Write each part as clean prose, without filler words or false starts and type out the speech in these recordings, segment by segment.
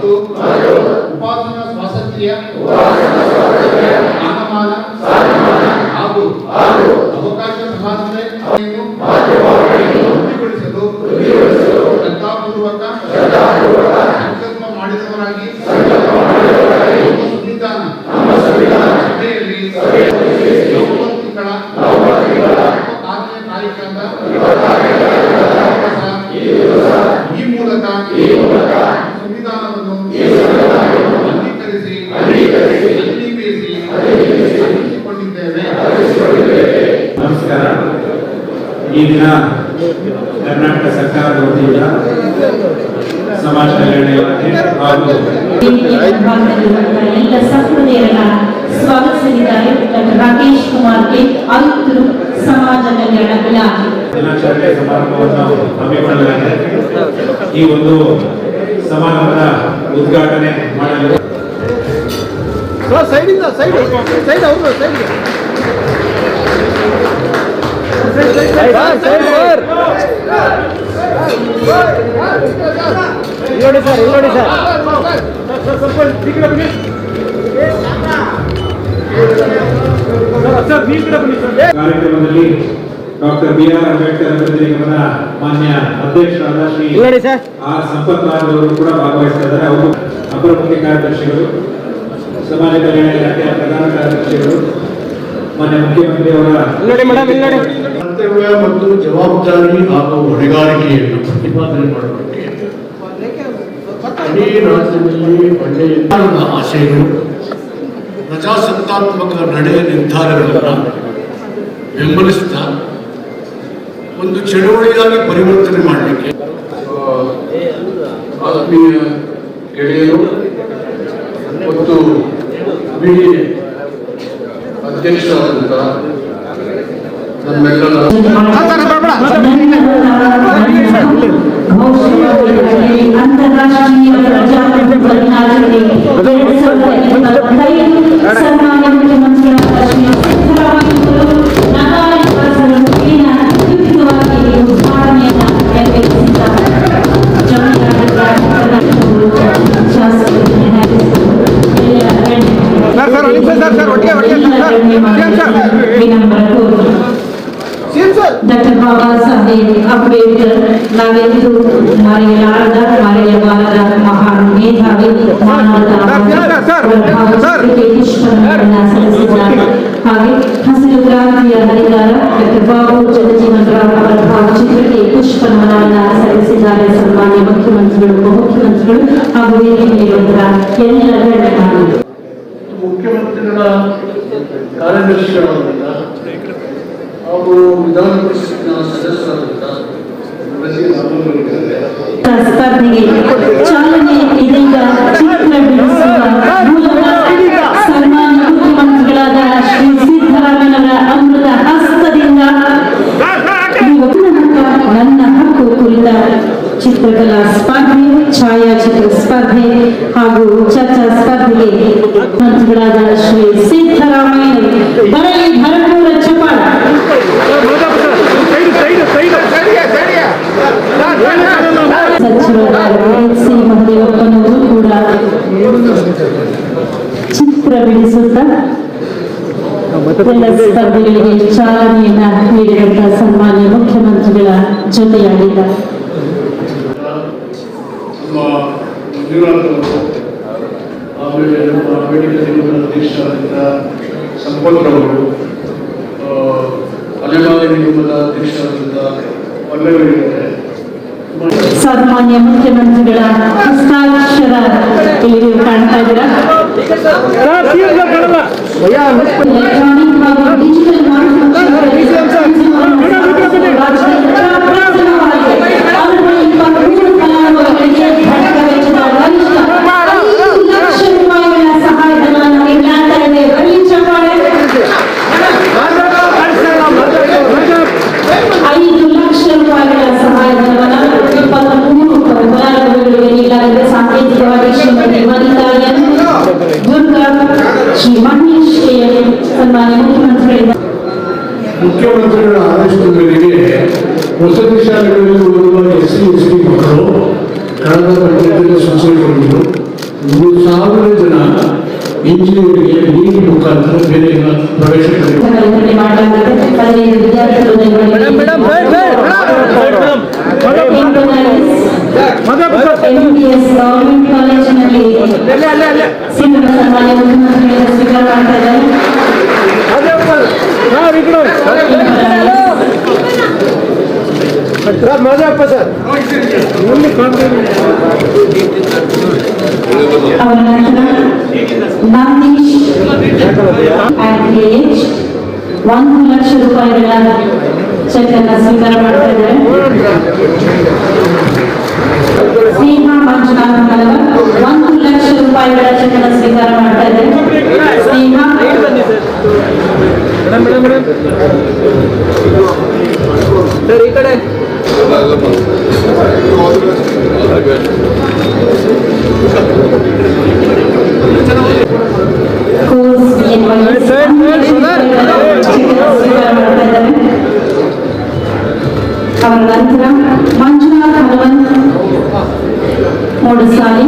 ಮತ್ತು ಉಪಾಸನಾ ಸ್ವಾತಂತ್ರ್ಯ ಸ್ಥಾನಮಾನ ಹಾಗೂ ಅವಕಾಶ ಸಮಾನತೆಯನ್ನು ವೃದ್ಧಿಗೊಳಿಸಲು ಶ್ರದ್ಧಾಪೂರ್ವಕ ಸಂಕಲ್ಪ ಮಾಡಿದವರಾಗಿ ನಮ್ಮ ಸಂವಿಧಾನ ಸಭೆಯಲ್ಲಿ ನವೆಂಬರ್ ತಿಂಗಳ 26ನೇ ತಾರೀಖಾದ ಈ ಮೂಲಕ ಸಂವಿಧಾನವನ್ನು ಅಂಗೀಕರಿಸಿ ಅರ್ಪಿಸಿಕೊಂಡಿದ್ದೇವೆ. ನಮಸ್ಕಾರ. ಈ ದಿನ ಕರ್ನಾಟಕ ಸರ್ಕಾರದ ವತಿಯಿಂದ ಸಮಾಜ ಕಲ್ಯಾಣ ಇಲಾಖೆ ಹಾಗೂ ಎಲ್ಲ ಸಹೃದಯರನ್ನ ಸ್ವಾಗತಿಸಿದ್ದಾರೆ. ಡಾಕ್ಟರ್ ರಾಕೇಶ್ ಕುಮಾರ್ಗೆ ಆಯುಕ್ತರು, ಸಮಾಜ ಕಲ್ಯಾಣ ಇಲಾಖೆ ದಿನಾಚರಣೆ ಸಮಾರಂಭವನ್ನು ಹಮ್ಮಿಕೊಳ್ಳಲಾಗಿದೆ. ಈ ಒಂದು ಸಮಾರಂಭದ ಉದ್ಘಾಟನೆ ಮಾಡಲು ಕಾರ್ಯಕ್ರಮದಲ್ಲಿ ಡಾಕ್ಟರ್ BR ಅಂಬೇಡ್ಕರ್ ಅಭಿವೃದ್ಧಿ ನಿಗಮದ ಮಾನ್ಯ ಅಧ್ಯಕ್ಷರಾದ ಶ್ರೀ ಆರ್ ಸಂಪತ್ರಾಜ್ ಅವರು ಕೂಡ ಭಾಗವಹಿಸ್ತಾ ಇದ್ದಾರೆ. ಅವರು ಅಪರ ಮುಖ್ಯ ಕಾರ್ಯದರ್ಶಿಗಳು, ಸಮಾಜ ಕಲ್ಯಾಣ ಇಲಾಖೆಯ ಪ್ರಧಾನ ಕಾರ್ಯದರ್ಶಿಗಳು, ಮಾನ್ಯ ಮುಖ್ಯಮಂತ್ರಿ ಅವರ ಕರ್ತವ್ಯ ಮತ್ತು ಜವಾಬ್ದಾರಿ ಹಾಗೂ ಹೊಣೆಗಾರಿಕೆಯನ್ನು ಪ್ರತಿಪಾದನೆ ಮಾಡುವುದಕ್ಕೆ ಇಡೀ ರಾಜ್ಯದಲ್ಲಿ ಒಳ್ಳೆಯ ಆಶಯಗಳು, ಪ್ರಜಾಸತ್ತಾತ್ಮಕ ನಡೆಯ ನಿರ್ಧಾರಗಳನ್ನು ಬೆಂಬಲಿಸುತ್ತಾ ಒಂದು ಚಳುವಳಿಯಾಗಿ ಪರಿವರ್ತನೆ ಮಾಡಲಿಕ್ಕೆ ಆತ್ಮೀಯ ಗೆಳೆಯರು ಮತ್ತು ಬಿಡಿ ಅಧ್ಯಕ್ಷರಾದಂಥ ನಮ್ಮೆಲ್ಲರ ಅಂತಾರಾಷ್ಟ್ರೀಯ ಪ್ರಜಾಪ್ರಭುತ್ವ ದಿನಾಚರಣೆ 2025 ಸನ್ಮಾನ್ಯ ಮುಖ್ಯಮಂತ್ರಿಗಳಾದ ಶ್ರೀ ಸಿದ್ದರಾಮಯ್ಯ ನಗಾರಿ ಪರಿಸರದಲ್ಲಿ ಅಧಿಕೃತವಾಗಿ ಉದ್ಘಾಟನೆಯನ್ನು ನೆರವೇರಿಸಿದ್ದಾರೆ. डॉक्टर बाबा साहेब अम्बेडकर नावेंदु हमारे लाडला हमारे वाला महान मेधावी मानवता के दुश्मन सदस्य ಹಾಗೆ ಹಸಿರು ಕ್ರಾಂತಿಯ ಹರಿಕಾರ ಡಾಕ್ಟರ್ ಬಾಬು ಜಗಜೀವನ್ ರಾಮ್ ಅವರ ಭಾವಚಿತ್ರಕ್ಕೆ ಪುಷ್ಪ ನಮನವನ್ನು ಸಲ್ಲಿಸಿದ್ದಾರೆ. ಸನ್ಮಾನ್ಯ ಮುಖ್ಯಮಂತ್ರಿಗಳು, ಉಪಮುಖ್ಯಮಂತ್ರಿಗಳು ಹಾಗೂ ವೇದಿಕೆಯಲ್ಲಿರುವಂತಹ ಎಲ್ಲ ಗಣ್ಯರು, ಮುಖ್ಯಮಂತ್ರಿಗಳ ಕಾರ್ಯದರ್ಶಿಗಳಾದಂಥ ಹಾಗೂ ವಿಧಾನ ಪರಿಷತ್ನ ಸದಸ್ಯರಾದಂಥ ಸ್ಪರ್ಧೆಗೆ ಚಾಲನೆ ಇದೀಗ ಚಿತ್ರ ಬಿಡಿಸುವ ಮೂಲಕ ಸನ್ಮಾನ್ಯ ಮುಖ್ಯಮಂತ್ರಿಗಳಾದ ಶ್ರೀ ಸಿದ್ದರಾಮಯ್ಯರ ಅಮೃತ ಹಸ್ತದಿಂದ ನನ್ನ ಹಕ್ಕು ಕುರಿತ ಚಿತ್ರಕಲಾ ಸ್ಪರ್ಧೆ, ಛಾಯಾಚಿತ್ರ ಸ್ಪರ್ಧೆ ಹಾಗೂ ಚರ್ಚಾ ಸ್ಪರ್ಧೆಗೆ ಮಂತ್ರಿಗಳಾದ ಶ್ರೀ ಸಿದ್ದರಾಮಯ್ಯ ಬರಲಿ ಭರಪೂರ ಚಪ್ಪಾಳ. ಸಚಿವರಾದ ಸಿ ಮಹದೇವಪ್ಪನವರು ಕೂಡ ಚಿತ್ರ ಬಿಡಿಸುತ್ತಾ ಎಲ್ಲ ಸ್ಪರ್ಧೆಗಳಿಗೆ ಚಾಲನೆಯನ್ನ ನೀಡಿದಂತಹ ಸನ್ಮಾನ್ಯ ಮುಖ್ಯಮಂತ್ರಿಗಳ ಜೊತೆಯಾಗಿದ್ದಾರೆ. ಆಮೇಲೆ ನಮ್ಮ ಅಂಬೇಡ್ಕರ್ ನಿಗಮದ ಅಧ್ಯಕ್ಷರಾದಂಥ ಸಂಪತ್ರವರು, ಅಲೆಮಾರಿ ನಿಗಮದ ಅಧ್ಯಕ್ಷರಾದಂಥ ಪಲ್ಲವಿಗಳಿದ್ದಾರೆ. ಸನ್ಮಾನ್ಯ ಮುಖ್ಯಮಂತ್ರಿಗಳ ಹಸ್ತಾಕ್ಷರ ಇಲ್ಲಿ ನೀವು ಕಾಣ್ತಾ ಇದ್ದೀರಾ. ಎಲೆಕ್ಟ್ರಾನಿಕ್ ಹಾಗೂ ಡಿಜಿಟಲ್ ಮುಖ್ಯಮಂತ್ರಿಗಳ ಆದೇಶದ ಮೇರೆಗೆ ವಸತಿ ಶಾಲೆಗಳಲ್ಲಿ ಓದುವ SC ST ಮಕ್ಕಳು ಕಳೆದ ಬಜೆಟ್ನಲ್ಲಿ ಸೂಚನೆ ಕೊಟ್ಟಿದ್ದು 1000 ಜನ ಇಂಜಿನಿಯರಿಂಗ್ಗೆ ನೀಟ್ ಮುಖಾಂತರ ಬೇರೆ ಪ್ರವೇಶ ಪಡೆಯುತ್ತಾರೆ. ವಿತರಣೆ ಮಾಡಲಾಗಿದೆ. 15 ವಿದ್ಯಾರ್ಥಿಗಳು MPS ಗವರ್ಮೆಂಟ್ ಕಾಲೇಜಿನಲ್ಲಿ ಸಿಂಧು ಸನ್ಮಾನ್ಯ ಮುಖ್ಯಮಂತ್ರಿಗಳ ಸ್ವೀಕಾರ ಮಾಡ್ತಾ ಇದ್ದಾರೆ. ಅವರ ನಂತರ ನಂದೀಶ್ AH 1 ಲಕ್ಷ ರೂಪಾಯಿಗಳ ಚೆಕ್ ಅನ್ನು ಸ್ವೀಕಾರ ಮಾಡ್ತಾ ಇದ್ದಾರೆ. ಸ್ನೇಹ ಮಂಜುನಾಥ್ ಮಲವರ್ 1 ಲಕ್ಷ ರೂಪಾಯಿಗಳ ಚೆಕ್ ಅನ್ನು ಸ್ವೀಕಾರ ಮಾಡ್ತಾ ಇದ್ದಾರೆ. ಸ್ನೇಹ ಕೋರ್ಸ್ ಸ್ವೀಕಾರ ಮಾಡ್ತಾ ಇದ್ದಾರೆ. ಅವರ ನಂತರ ಮಂಜುನಾಥ್ ಹನುಮಂತ್ ಮೂಡಸಾಲಿ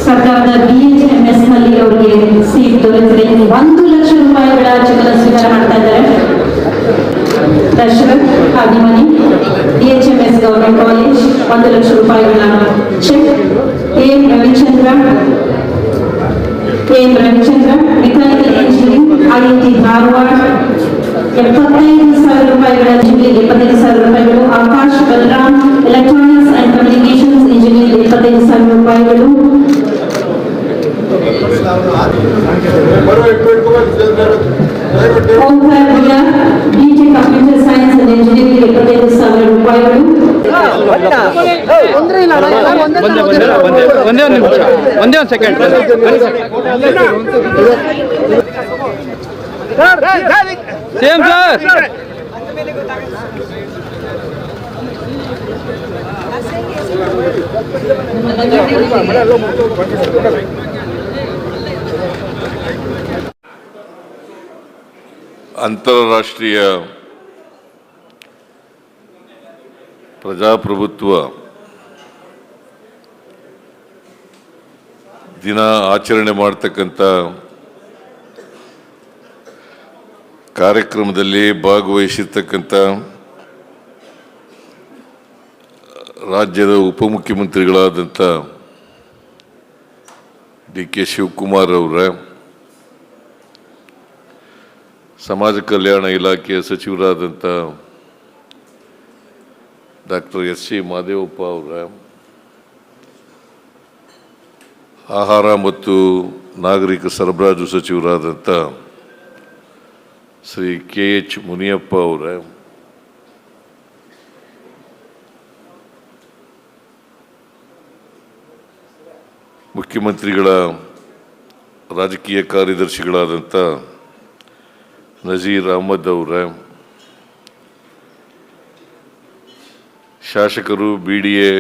ಸರ್ಕಾರದ BHMS ನಲ್ಲಿ ಅವರಿಗೆ ಸೀಟ್ ದೊರೆತಿದೆ. 1 ಲಕ್ಷ ರೂಪಾಯಿಗಳ ಚೆಕ್ ಸ್ವೀಕಾರ ಮಾಡ್ತಾ ಇದ್ದಾರೆ. Dasharath Hadimani BHMS government college 1 lakh ರೂಪಾಯಿಗಳ cheque. M Ravichandra mechanical engineering IIT Dharwad 75,000 ರೂಪಾಯಿಗಳ ಇಂಜಿನಿಯರಿಂಗ್ 25,000 ರೂಪಾಯಿಗಳು. Akash Balaram electronics and communications engineering 25,000 ರೂಪಾಯಿಗಳು. Omkara BR BTech computer science and engineering 25,000 ರೂಪಾಯಿಗಳು. ಒಂದೇ ಒಂದು ಸೆಕೆಂಡ್ ಸೇಮ್ ಸರ್. ಅಂತಾರಾಷ್ಟ್ರೀಯ ಪ್ರಜಾಪ್ರಭುತ್ವ ದಿನ ಆಚರಣೆ ಮಾಡ್ತಕ್ಕಂಥ ಕಾರ್ಯಕ್ರಮದಲ್ಲಿ ಭಾಗವಹಿಸಿರ್ತಕ್ಕಂಥ ರಾಜ್ಯದ ಉಪಮುಖ್ಯಮಂತ್ರಿಗಳಾದಂಥ DK ಶಿವಕುಮಾರ್ ಅವರ, ಸಮಾಜ ಕಲ್ಯಾಣ ಇಲಾಖೆಯ ಸಚಿವರಾದಂಥ ಡಾಕ್ಟರ್ SC ಮಾದೇವಪ್ಪ ಅವರ, ಆಹಾರ ಮತ್ತು ನಾಗರಿಕ ಸರಬರಾಜು ಸಚಿವರಾದಂಥ ಶ್ರೀ KH ಮುನಿಯಪ್ಪ ಅವರ, ಮುಖ್ಯಮಂತ್ರಿಗಳ ರಾಜಕೀಯ ಕಾರ್ಯದರ್ಶಿಗಳಾದಂಥ ನಜೀರ್ ಅಹಮದ್ ಅವರ, ಶಾಸಕರು BDA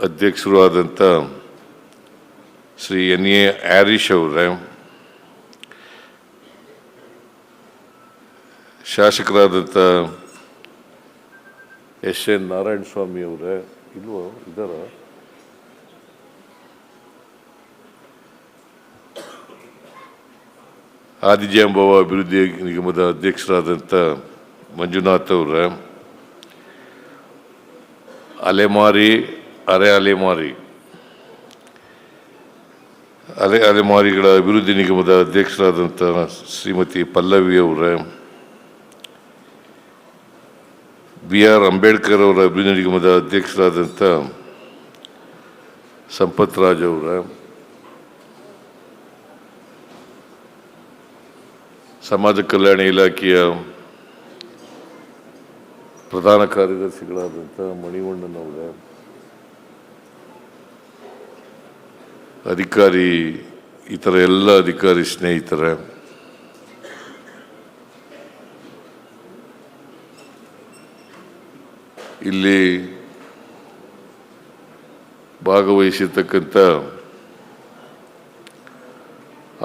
ಅಧ್ಯಕ್ಷರು ಆದಂಥ ಶ್ರೀ NA ಆರಿಷ್ ಅವರ, ಶಾಸಕರಾದಂಥ SN ನಾರಾಯಣ ಸ್ವಾಮಿ ಅವರ, ಇಲ್ವೋ ಇದ್ದಾರ, ಆದಿಜಾಂಬವ ಅಭಿವೃದ್ಧಿ ನಿಗಮದ ಅಧ್ಯಕ್ಷರಾದಂಥ ಮಂಜುನಾಥ್ ಅವರ, ಅಲೆಮಾರಿ ಅಲೆಮಾರಿಗಳ ಅಭಿವೃದ್ಧಿ ನಿಗಮದ ಅಧ್ಯಕ್ಷರಾದಂಥ ಶ್ರೀಮತಿ ಪಲ್ಲವಿ ಅವರ, BR ಅಂಬೇಡ್ಕರ್ ಅವರ ಅಭಿವೃದ್ಧಿ ನಿಗಮದ ಅಧ್ಯಕ್ಷರಾದಂಥ ಸಂಪತ್ ರಾಜ್ ಅವರ, ಸಮಾಜ ಕಲ್ಯಾಣ ಇಲಾಖೆಯ ಪ್ರಧಾನ ಕಾರ್ಯದರ್ಶಿಗಳಾದಂಥ ಮಣಿವಣ್ಣನ್ ಅವರ, ಅಧಿಕಾರಿ, ಇತರ ಎಲ್ಲ ಅಧಿಕಾರಿ ಸ್ನೇಹಿತರೆ, ಇಲ್ಲಿ ಭಾಗವಹಿಸಿರ್ತಕ್ಕಂಥ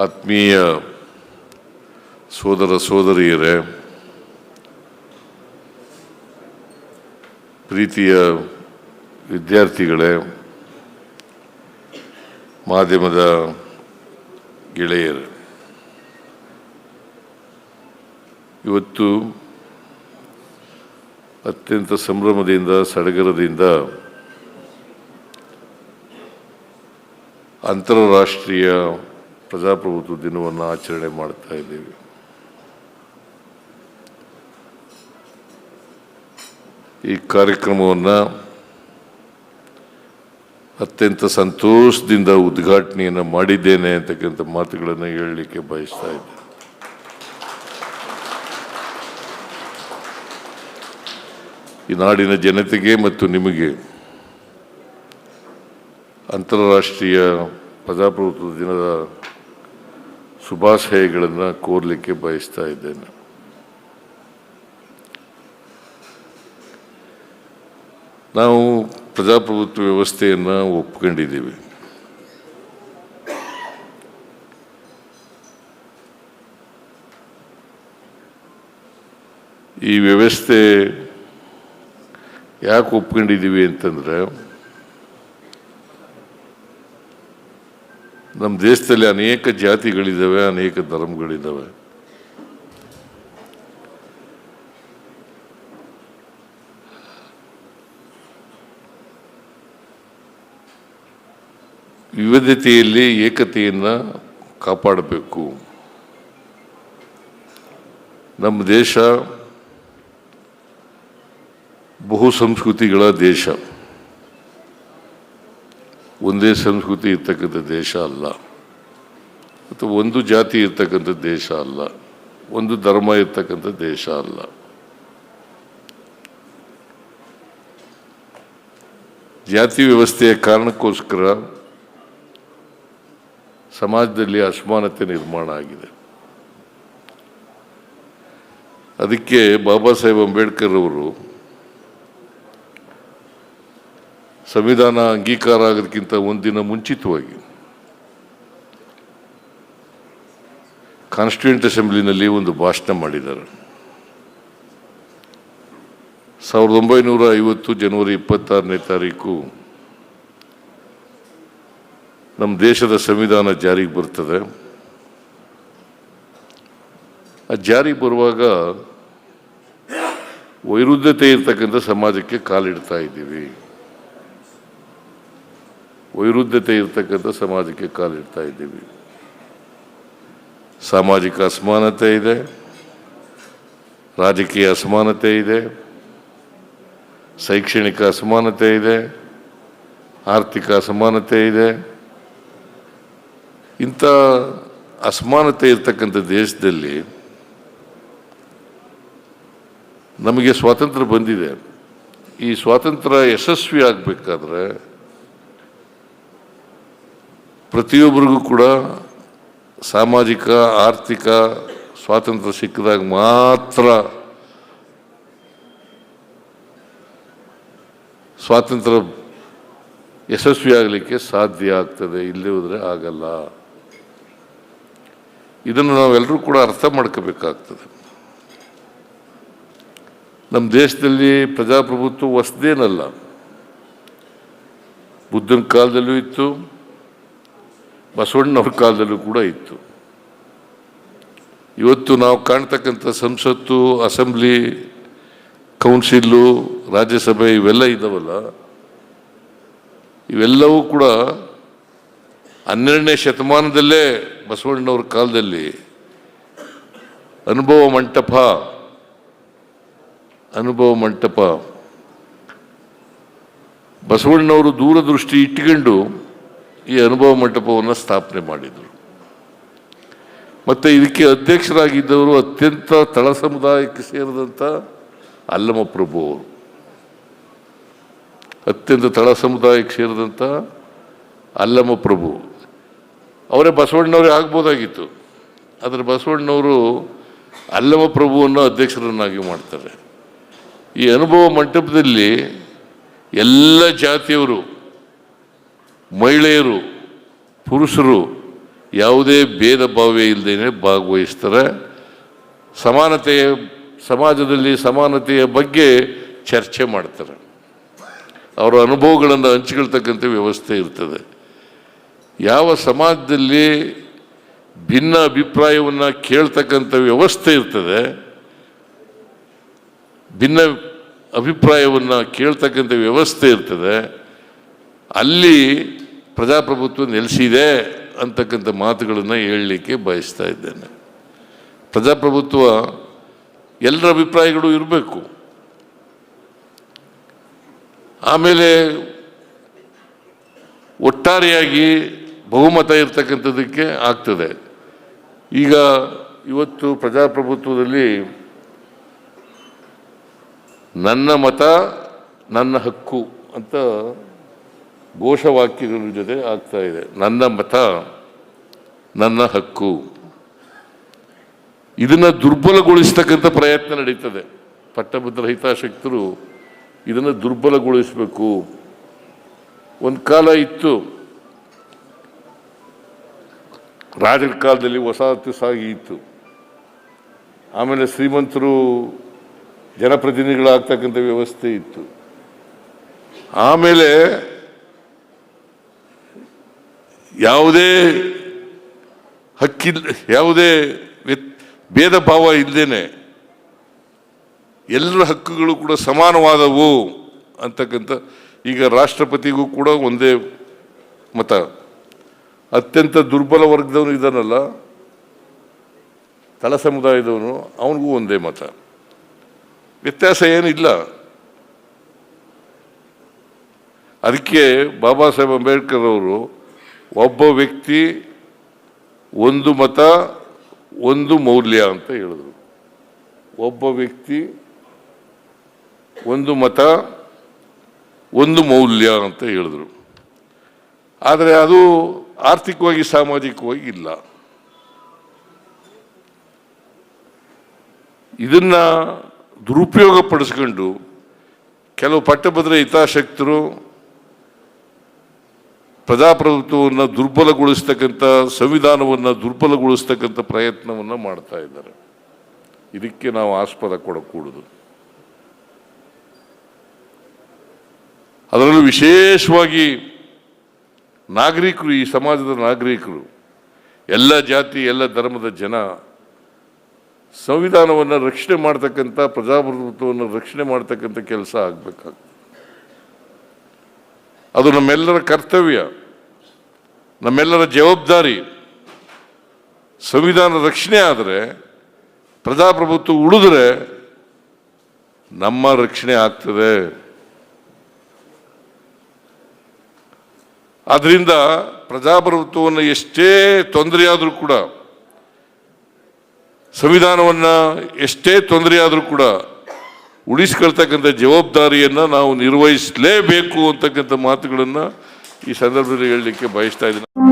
ಆತ್ಮೀಯ ಸೋದರ ಸೋದರಿಯರೇ, ಪ್ರೀತಿಯ ವಿದ್ಯಾರ್ಥಿಗಳೇ, ಮಾಧ್ಯಮದ ಗೆಳೆಯರು, ಇವತ್ತು ಅತ್ಯಂತ ಸಂಭ್ರಮದಿಂದ ಸಡಗರದಿಂದ ಅಂತಾರಾಷ್ಟ್ರೀಯ ಪ್ರಜಾಪ್ರಭುತ್ವ ದಿನವನ್ನು ಆಚರಣೆ ಮಾಡ್ತಾ ಇದ್ದೀವಿ. ಈ ಕಾರ್ಯಕ್ರಮವನ್ನು ಅತ್ಯಂತ ಸಂತೋಷದಿಂದ ಉದ್ಘಾಟನೆಯನ್ನು ಮಾಡಿದ್ದೇನೆ ಅಂತಕ್ಕಂಥ ಮಾತುಗಳನ್ನು ಹೇಳಲಿಕ್ಕೆ ಬಯಸ್ತಾ ಇದ್ದೆ. ಈ ನಾಡಿನ ಜನತೆಗೆ ಮತ್ತು ನಿಮಗೆ ಅಂತಾರಾಷ್ಟ್ರೀಯ ಪ್ರಜಾಪ್ರಭುತ್ವ ದಿನದ ಶುಭಾಶಯಗಳನ್ನು ಕೋರಲಿಕ್ಕೆ ಬಯಸ್ತಾ ಇದ್ದೇನೆ. ನಾವು ಪ್ರಜಾಪ್ರಭುತ್ವ ವ್ಯವಸ್ಥೆಯನ್ನು ಒಪ್ಕೊಂಡಿದ್ದೀವಿ. ಈ ವ್ಯವಸ್ಥೆ ಯಾಕೆ ಒಪ್ಕೊಂಡಿದ್ದೀವಿ ಅಂತಂದರೆ, ನಮ್ಮ ದೇಶದಲ್ಲಿ ಅನೇಕ ಜಾತಿಗಳಿದ್ದಾವೆ, ಅನೇಕ ಧರ್ಮಗಳಿದ್ದಾವೆ. ವಿವಿಧತೆಯಲ್ಲಿ ಏಕತೆಯನ್ನು ಕಾಪಾಡಬೇಕು. ನಮ್ಮ ದೇಶ ಬಹು ಸಂಸ್ಕೃತಿಗಳ ದೇಶ, ಒಂದೇ ಸಂಸ್ಕೃತಿ ಇರ್ತಕ್ಕಂಥ ದೇಶ ಅಲ್ಲ, ಅಥವಾ ಒಂದು ಜಾತಿ ಇರ್ತಕ್ಕಂಥ ದೇಶ ಅಲ್ಲ, ಒಂದು ಧರ್ಮ ಇರ್ತಕ್ಕಂಥ ದೇಶ ಅಲ್ಲ. ಜಾತಿ ವ್ಯವಸ್ಥೆಯ ಕಾರಣಕ್ಕೋಸ್ಕರ ಸಮಾಜದಲ್ಲಿ ಅಸಮಾನತೆ ನಿರ್ಮಾಣ ಆಗಿದೆ. ಅದಕ್ಕೆ ಬಾಬಾ ಸಾಹೇಬ್ ಅಂಬೇಡ್ಕರ್ ಅವರು ಸಂವಿಧಾನ ಅಂಗೀಕಾರ ಆಗೋದಕ್ಕಿಂತ ಒಂದಿನ ಮುಂಚಿತವಾಗಿ ಕಾನ್ಸ್ಟಿಟ್ಯೂಂಟ್ ಅಸೆಂಬ್ಲಿನಲ್ಲಿ ಒಂದು ಭಾಷಣ ಮಾಡಿದ್ದಾರೆ. 1950 ಜನವರಿ 26ನೇ ತಾರೀಕು ನಮ್ಮ ದೇಶದ ಸಂವಿಧಾನ ಜಾರಿಗೆ ಬರ್ತದೆ. ಆ ಜಾರಿಗೆ ಬರುವಾಗ ವೈರುಧ್ಯತೆ ಇರ್ತಕ್ಕಂಥ ಸಮಾಜಕ್ಕೆ ಕಾಲಿಡ್ತಾ ಇದ್ದೀವಿ. ವೈರುಧ್ಯತೆ ಇರ್ತಕ್ಕಂಥ ಸಮಾಜಕ್ಕೆ ಕಾಲಿಡ್ತಾ ಇದ್ದೀವಿ. ಸಾಮಾಜಿಕ ಅಸಮಾನತೆ ಇದೆ, ರಾಜಕೀಯ ಅಸಮಾನತೆ ಇದೆ, ಶೈಕ್ಷಣಿಕ ಅಸಮಾನತೆ ಇದೆ, ಆರ್ಥಿಕ ಅಸಮಾನತೆ ಇದೆ. ಇಂಥ ಅಸಮಾನತೆ ಇರ್ತಕ್ಕಂಥ ದೇಶದಲ್ಲಿ ನಮಗೆ ಸ್ವಾತಂತ್ರ್ಯ ಬಂದಿದೆ. ಈ ಸ್ವಾತಂತ್ರ್ಯ ಯಶಸ್ವಿ ಆಗಬೇಕಾದ್ರೆ ಪ್ರತಿಯೊಬ್ಬರಿಗೂ ಕೂಡ ಸಾಮಾಜಿಕ ಆರ್ಥಿಕ ಸ್ವಾತಂತ್ರ್ಯ ಸಿಕ್ಕಿದಾಗ ಮಾತ್ರ ಸ್ವಾತಂತ್ರ್ಯ ಯಶಸ್ವಿ ಆಗಲಿಕ್ಕೆ ಸಾಧ್ಯ ಆಗ್ತದೆ, ಇಲ್ಲೇ ಹೋದರೆ ಆಗಲ್ಲ. ಇದನ್ನು ನಾವೆಲ್ಲರೂ ಕೂಡ ಅರ್ಥ ಮಾಡ್ಕೋಬೇಕಾಗ್ತದೆ. ನಮ್ಮ ದೇಶದಲ್ಲಿ ಪ್ರಜಾಪ್ರಭುತ್ವ ಹೊಸದೇನಲ್ಲ, ಬುದ್ಧನ ಕಾಲದಲ್ಲೂ ಇತ್ತು, ಬಸವಣ್ಣವ್ರ ಕಾಲದಲ್ಲೂ ಕೂಡ ಇತ್ತು. ಇವತ್ತು ನಾವು ಕಾಣ್ತಕ್ಕಂಥ ಸಂಸತ್ತು, ಅಸೆಂಬ್ಲಿ, ಕೌನ್ಸಿಲು, ರಾಜ್ಯಸಭೆ ಇವೆಲ್ಲ ಇದ್ದಾವಲ್ಲ, ಇವೆಲ್ಲವೂ ಕೂಡ 12ನೇ ಶತಮಾನದಲ್ಲೇ ಬಸವಣ್ಣವ್ರ ಕಾಲದಲ್ಲಿ ಅನುಭವ ಮಂಟಪ ಬಸವಣ್ಣವರು ದೂರದೃಷ್ಟಿ ಇಟ್ಟುಕೊಂಡು ಈ ಅನುಭವ ಮಂಟಪವನ್ನು ಸ್ಥಾಪನೆ ಮಾಡಿದರು. ಮತ್ತು ಇದಕ್ಕೆ ಅಧ್ಯಕ್ಷರಾಗಿದ್ದವರು ಅತ್ಯಂತ ತಳ ಸಮುದಾಯಕ್ಕೆ ಸೇರಿದಂಥ ಅಲ್ಲಮಪ್ರಭು ಅವರು. ಅತ್ಯಂತ ತಳ ಸಮುದಾಯಕ್ಕೆ ಸೇರಿದಂಥ ಅಲ್ಲಮಪ್ರಭು ಅವರೇ ಬಸವಣ್ಣವರೇ ಆಗ್ಬೋದಾಗಿತ್ತು. ಆದರೆ ಬಸವಣ್ಣವರು ಅಲ್ಲಮಪ್ರಭುವನ್ನು ಅಧ್ಯಕ್ಷರನ್ನಾಗಿ ಮಾಡ್ತಾರೆ. ಈ ಅನುಭವ ಮಂಟಪದಲ್ಲಿ ಎಲ್ಲ ಜಾತಿಯವರು, ಮಹಿಳೆಯರು, ಪುರುಷರು ಯಾವುದೇ ಭೇದ ಭಾವ ಇಲ್ಲದೇ ಭಾಗವಹಿಸ್ತಾರೆ. ಸಮಾಜದಲ್ಲಿ ಸಮಾನತೆಯ ಬಗ್ಗೆ ಚರ್ಚೆ ಮಾಡ್ತಾರೆ. ಅವರ ಅನುಭವಗಳನ್ನು ಹಂಚಿಕೊಳ್ತಕ್ಕಂಥ ವ್ಯವಸ್ಥೆ ಇರ್ತದೆ. ಯಾವ ಸಮಾಜದಲ್ಲಿ ಭಿನ್ನ ಅಭಿಪ್ರಾಯವನ್ನು ಕೇಳ್ತಕ್ಕಂಥ ವ್ಯವಸ್ಥೆ ಇರ್ತದೆ, ಭಿನ್ನ ಅಭಿಪ್ರಾಯವನ್ನು ಕೇಳ್ತಕ್ಕಂಥ ವ್ಯವಸ್ಥೆ ಇರ್ತದೆ, ಅಲ್ಲಿ ಪ್ರಜಾಪ್ರಭುತ್ವ ನೆಲೆಸಿದೆ ಅಂತಕ್ಕಂಥ ಮಾತುಗಳನ್ನು ಹೇಳಲಿಕ್ಕೆ ಬಯಸ್ತಾ ಇದ್ದೇನೆ. ಪ್ರಜಾಪ್ರಭುತ್ವ ಎಲ್ಲರ ಅಭಿಪ್ರಾಯಗಳು ಇರಬೇಕು. ಆಮೇಲೆ ಒಟ್ಟಾರೆಯಾಗಿ ಬಹುಮತ ಇರ್ತಕ್ಕಂಥದ್ದಕ್ಕೆ ಆಗ್ತದೆ. ಈಗ ಇವತ್ತು ಪ್ರಜಾಪ್ರಭುತ್ವದಲ್ಲಿ ನನ್ನ ಮತ ನನ್ನ ಹಕ್ಕು ಅಂತ ಘೋಷವಾಕ್ಯಗಳ ಜೊತೆ ಆಗ್ತಾ ಇದೆ. ನನ್ನ ಮತ ನನ್ನ ಹಕ್ಕು. ಇದನ್ನು ದುರ್ಬಲಗೊಳಿಸ್ತಕ್ಕಂಥ ಪ್ರಯತ್ನ ನಡೀತದೆ. ಪಟ್ಟಭದ್ರ ಹಿತಾಸಕ್ತರು ಇದನ್ನು ದುರ್ಬಲಗೊಳಿಸಬೇಕು. ಒಂದು ಕಾಲ ಇತ್ತು, ರಾಜರ ಕಾಲದಲ್ಲಿ ವಸಾಹತು ಸಾಗಿ ಇತ್ತು. ಆಮೇಲೆ ಶ್ರೀಮಂತರು ಜನಪ್ರತಿನಿಧಿಗಳಾಗ್ತಕ್ಕಂಥ ವ್ಯವಸ್ಥೆ ಇತ್ತು. ಆಮೇಲೆ ಯಾವುದೇ ಹಕ್ಕಿಲ್ಲ, ಯಾವುದೇ ಭೇದ ಭಾವ ಇಲ್ಲದೇನೆ ಎಲ್ಲರ ಹಕ್ಕುಗಳು ಕೂಡ ಸಮಾನವಾದವು ಅಂತಕ್ಕಂಥ. ಈಗ ರಾಷ್ಟ್ರಪತಿಗೂ ಕೂಡ ಒಂದೇ ಮತ. ಅತ್ಯಂತ ದುರ್ಬಲ ವರ್ಗದವನು ಇದ್ದಾನಲ್ಲ, ತಳ ಸಮುದಾಯದವನು, ಅವನಿಗೂ ಒಂದೇ ಮತ. ವ್ಯತ್ಯಾಸ ಏನಿಲ್ಲ. ಅದಕ್ಕೆ ಬಾಬಾ ಸಾಹೇಬ್ ಅಂಬೇಡ್ಕರ್ ಅವರು ಒಬ್ಬ ವ್ಯಕ್ತಿ ಒಂದು ಮತ ಒಂದು ಮೌಲ್ಯ ಅಂತ ಹೇಳಿದ್ರು. ಒಬ್ಬ ವ್ಯಕ್ತಿ ಒಂದು ಮತ ಒಂದು ಮೌಲ್ಯ ಅಂತ ಹೇಳಿದ್ರು. ಆದರೆ ಅದು ಆರ್ಥಿಕವಾಗಿ ಸಾಮಾಜಿಕವಾಗಿ ಇಲ್ಲ. ಇದನ್ನ ದುರುಪಯೋಗ ಪಡಿಸ್ಕೊಂಡು ಕೆಲವು ಪಟ್ಟಭದ್ರ ಹಿತಾಸಕ್ತರು ಪ್ರಜಾಪ್ರಭುತ್ವವನ್ನು ದುರ್ಬಲಗೊಳಿಸ್ತಕ್ಕಂಥ, ಸಂವಿಧಾನವನ್ನು ದುರ್ಬಲಗೊಳಿಸ್ತಕ್ಕಂಥ ಪ್ರಯತ್ನವನ್ನು ಮಾಡ್ತಾ ಇದ್ದಾರೆ. ಇದಕ್ಕೆ ನಾವು ಆಸ್ಪದ ಕೊಡಕೂಡದು. ಅದರಲ್ಲೂ ವಿಶೇಷವಾಗಿ ನಾಗರಿಕರು, ಈ ಸಮಾಜದ ನಾಗರಿಕರು, ಎಲ್ಲ ಜಾತಿ ಎಲ್ಲ ಧರ್ಮದ ಜನ ಸಂವಿಧಾನವನ್ನು ರಕ್ಷಣೆ ಮಾಡ್ತಕ್ಕಂಥ, ಪ್ರಜಾಪ್ರಭುತ್ವವನ್ನು ರಕ್ಷಣೆ ಮಾಡ್ತಕ್ಕಂಥ ಕೆಲಸ ಆಗಬೇಕಾಗ್ತದೆ. ಅದು ನಮ್ಮೆಲ್ಲರ ಕರ್ತವ್ಯ, ನಮ್ಮೆಲ್ಲರ ಜವಾಬ್ದಾರಿ. ಸಂವಿಧಾನ ರಕ್ಷಣೆ ಆದರೆ, ಪ್ರಜಾಪ್ರಭುತ್ವ ಉಳಿದ್ರೆ ನಮ್ಮ ರಕ್ಷಣೆ ಆಗ್ತದೆ. ಆದ್ದರಿಂದ ಪ್ರಜಾಪ್ರಭುತ್ವವನ್ನು ಎಷ್ಟೇ ತೊಂದರೆಯಾದರೂ ಕೂಡ, ಸಂವಿಧಾನವನ್ನು ಎಷ್ಟೇ ತೊಂದರೆಯಾದರೂ ಕೂಡ ಉಳಿಸ್ಕೊಳ್ತಕ್ಕಂಥ ಜವಾಬ್ದಾರಿಯನ್ನು ನಾವು ನಿರ್ವಹಿಸಲೇಬೇಕು ಅಂತಕ್ಕಂಥ ಮಾತುಗಳನ್ನು ಈ ಸಂದರ್ಭದಲ್ಲಿ ಹೇಳಲಿಕ್ಕೆ ಬಯಸ್ತಾ ಇದ್ದೀನಿ.